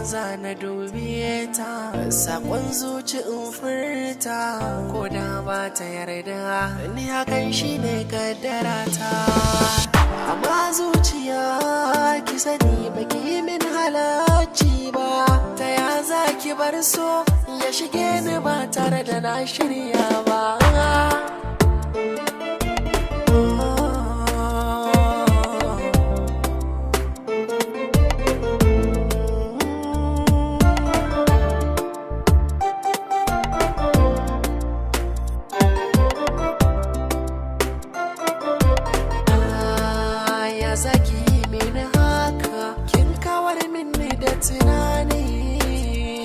za na dube ta, sakon zuci in furta, ko da ba ta yarda ni hakan shine kaddara ta. Amma zuciya ki sani baki min halacci ba, ta ya za ki bar so ya shige ni ba tare da na shirya ba. Zaki mini haka, kin kawar mini da tunani,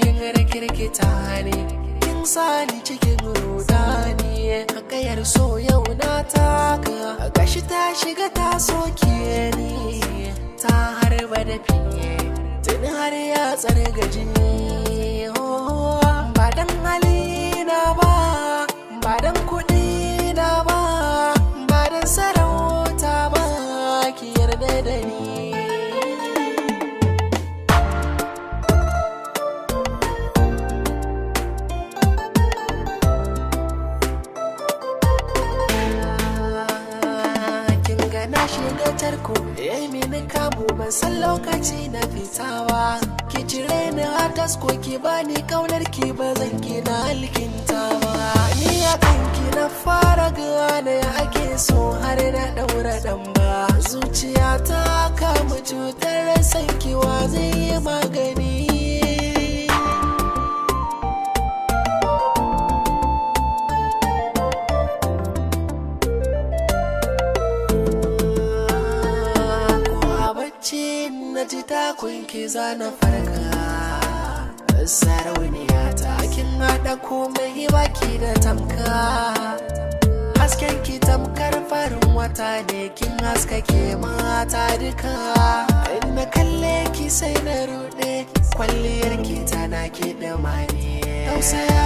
kin rikirkita ne, kin sani cikin rudani. Hakayar so yau na taka, gashi ta shiga ta soke ni, ta harba da fiye tuni har ya tsarga jini. Ba dan halina ba, ba dan kuɗi na ba, ba dan sarauta ba, ki yarda da ni. Kin ga na shiga tarko, yayi mini kamu ban san lokaci na fitawa. Ki cire ni a tasko, ki bani kaunar ki ba zan ki na alkintawa. Ni a kanki na fara gane ake so har na daura dan ba. Zuciya ta kama cutar sankiwa zai yi magani. Ko a bacci na ji takunki za na farka. Sarauniya ta kin haɗa komai baki da tamka. Hasken ki tamkar farin wata ne, kin haskake mata duka. In na kalle ki sai na ruɗe, kwalliyar ki tana ki da mane. Tausaya